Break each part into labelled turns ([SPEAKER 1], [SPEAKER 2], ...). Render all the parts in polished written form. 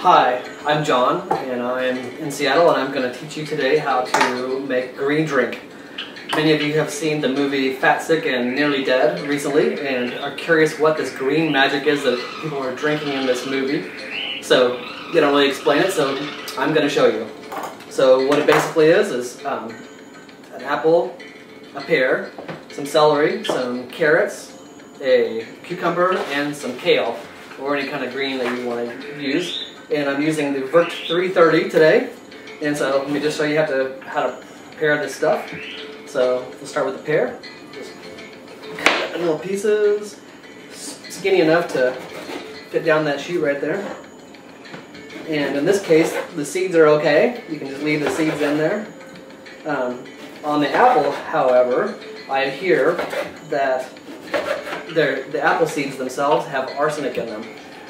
[SPEAKER 1] Hi, I'm John, and I'm in Seattle, and I'm going to teach you today how to make green drink. Many of you have seen the movie Fat, Sick, and Nearly Dead recently, and are curious what this green magic is that people are drinking in this movie. So, they don't really explain it, so I'm going to show you. So, what it basically is an apple, a pear, some celery, some carrots, a cucumber, and some kale, or any kind of green that you want to use. And I'm using the Vert 330 today. And so let me just show you how to prepare this stuff. So we'll start with the pear. Just cut it in little pieces, skinny enough to fit down that sheet right there. And in this case, the seeds are okay. You can just leave the seeds in there. On the apple, however, I hear that the apple seeds themselves have arsenic in them.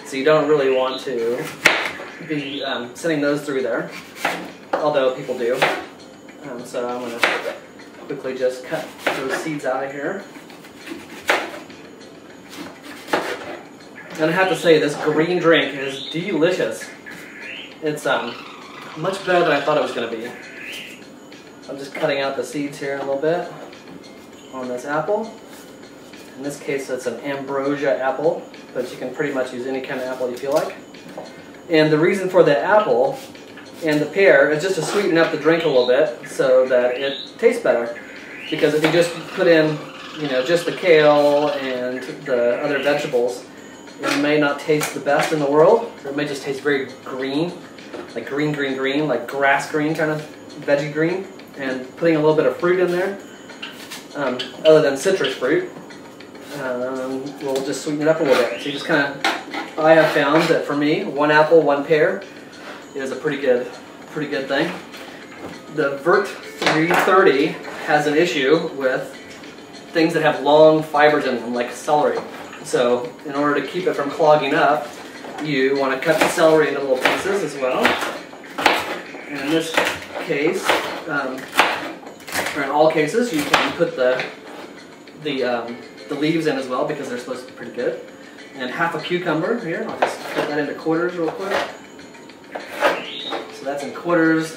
[SPEAKER 1] So you don't really want to be sending those through there, although people do. So I'm going to quickly just cut those seeds out of here. And I have to say, this green drink is delicious. It's much better than I thought it was going to be. I'm just cutting out the seeds here a little bit on this apple. In this case, it's an ambrosia apple, but you can pretty much use any kind of apple you feel like. And the reason for the apple and the pear is just to sweeten up the drink a little bit so that it tastes better. Because if you just put in, just the kale and the other vegetables, it may not taste the best in the world, or it may just taste very green, like green, like grass green kind of veggie green. And putting a little bit of fruit in there, other than citrus fruit, will just sweeten it up a little bit. So you just kind of, I have found that for me, one apple, one pear is a pretty good thing. The Vert 330 has an issue with things that have long fibers in them, like celery. So in order to keep it from clogging up, you want to cut the celery into little pieces as well. And in this case, or in all cases, you can put the leaves in as well, because they're supposed to be pretty good. And half a cucumber here. I'll just cut that into quarters real quick. So that's in quarters,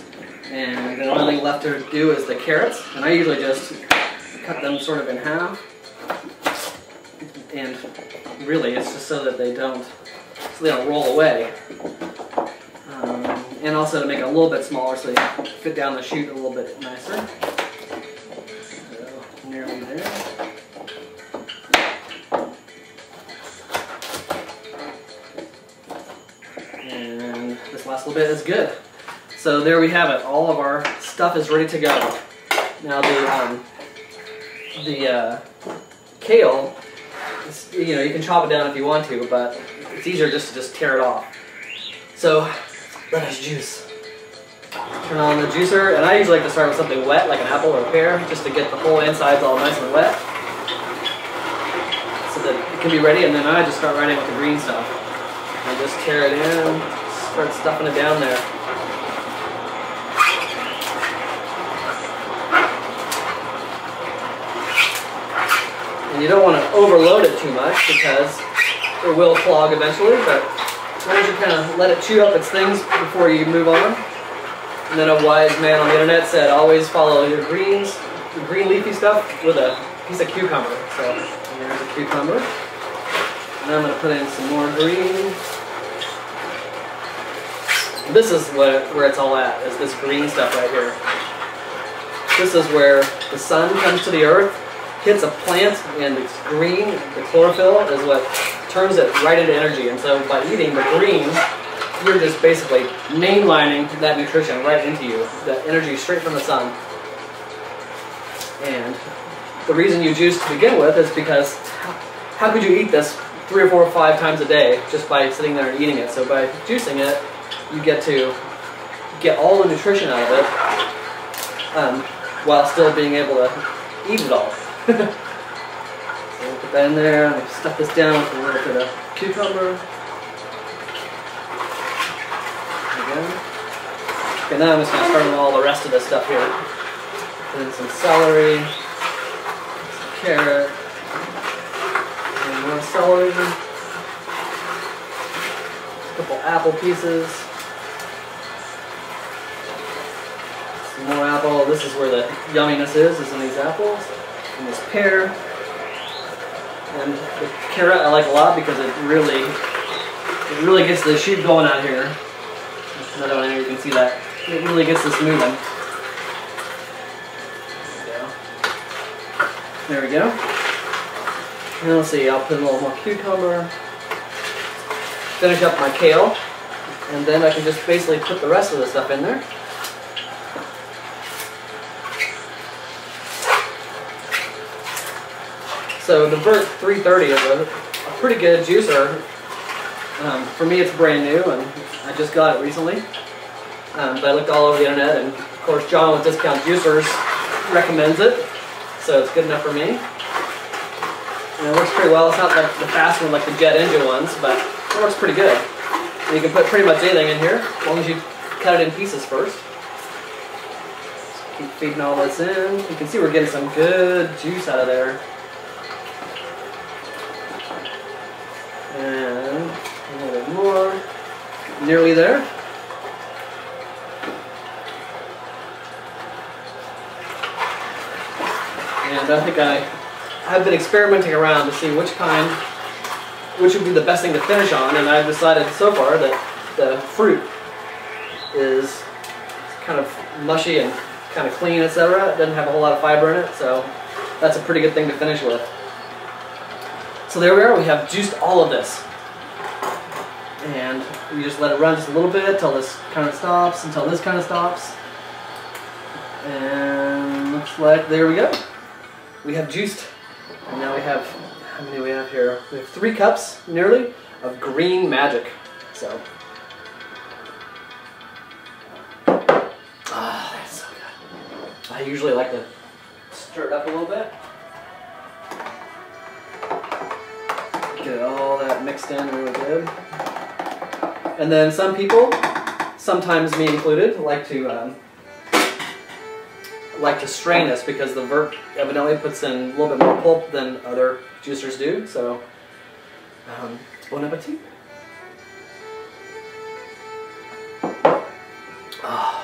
[SPEAKER 1] and the only thing left to do is the carrots. And I usually just cut them sort of in half. And really, it's just so that they don't roll away. And also to make it a little bit smaller so you fit down the chute a little bit nicer. So, nearly there. And this last little bit is good. So there we have it. All of our stuff is ready to go. Now the kale, you can chop it down if you want to, but it's easier just to tear it off. So let us juice. Turn on the juicer, and I usually like to start with something wet, like an apple or a pear, just to get the whole insides all nice and wet, so that it can be ready. And then I just start running with the green stuff. And just tear it in, start stuffing it down there. And you don't want to overload it too much because it will clog eventually, but as long as you kind of let it chew up its things before you move on. And then a wise man on the internet said, always follow your greens, the green leafy stuff, with a piece of cucumber. So here's a cucumber. And I'm going to put in some more green. This is where it's all at, is this green stuff right here. This is where the sun comes to the earth, hits a plant, and it's green. The chlorophyll is what turns it right into energy. And so by eating the green, you're just basically mainlining that nutrition right into you, the energy straight from the sun. And the reason you juice to begin with is because how could you eat this 3 or 4 or 5 times a day just by sitting there and eating it? So by juicing it, you get to get all the nutrition out of it while still being able to eat it all. So we'll put that in there, and we'll stuff this down with a little bit of cucumber. Okay, now I'm just going to start on all the rest of this stuff here. Put in some celery, some carrot, and more celery. couple apple pieces. Some more apple. This is where the yumminess is in these apples. And this pear. And the carrot I like a lot because it really gets the shoot going out here. Another one here, you can see that. It really gets this moving. There we go. And let's see, I'll put a little more cucumber. Finish up my kale. And then I can just basically put the rest of the stuff in there. So the Vert 330 is a pretty good juicer. For me it's brand new and I just got it recently. But I looked all over the internet and of course John with Discount Juicers recommends it. So it's good enough for me. And it works pretty well. It's not like the fast one like the jet engine ones, but it works pretty good. And you can put pretty much anything in here as long as you cut it in pieces first. Just keep feeding all this in. You can see we're getting some good juice out of there. And a little bit more. Nearly there. And I think I've been experimenting around to see which would be the best thing to finish on, and I've decided so far that the fruit is kind of mushy and kind of clean, etc. It doesn't have a whole lot of fiber in it, so that's a pretty good thing to finish with. So there we are, we have juiced all of this. And we just let it run just a little bit until this kind of stops, until this kind of stops. And looks like, there we go. We have juiced, and now we have, how many do we have here? We have 3 cups, nearly, of green magic. So, that's so good. I usually like to stir it up a little bit. Get all that mixed in really good. And then some people, sometimes me included, like to strain this because the Vert evidently puts in a little bit more pulp than other juicers do. So, bon appetit. Oh.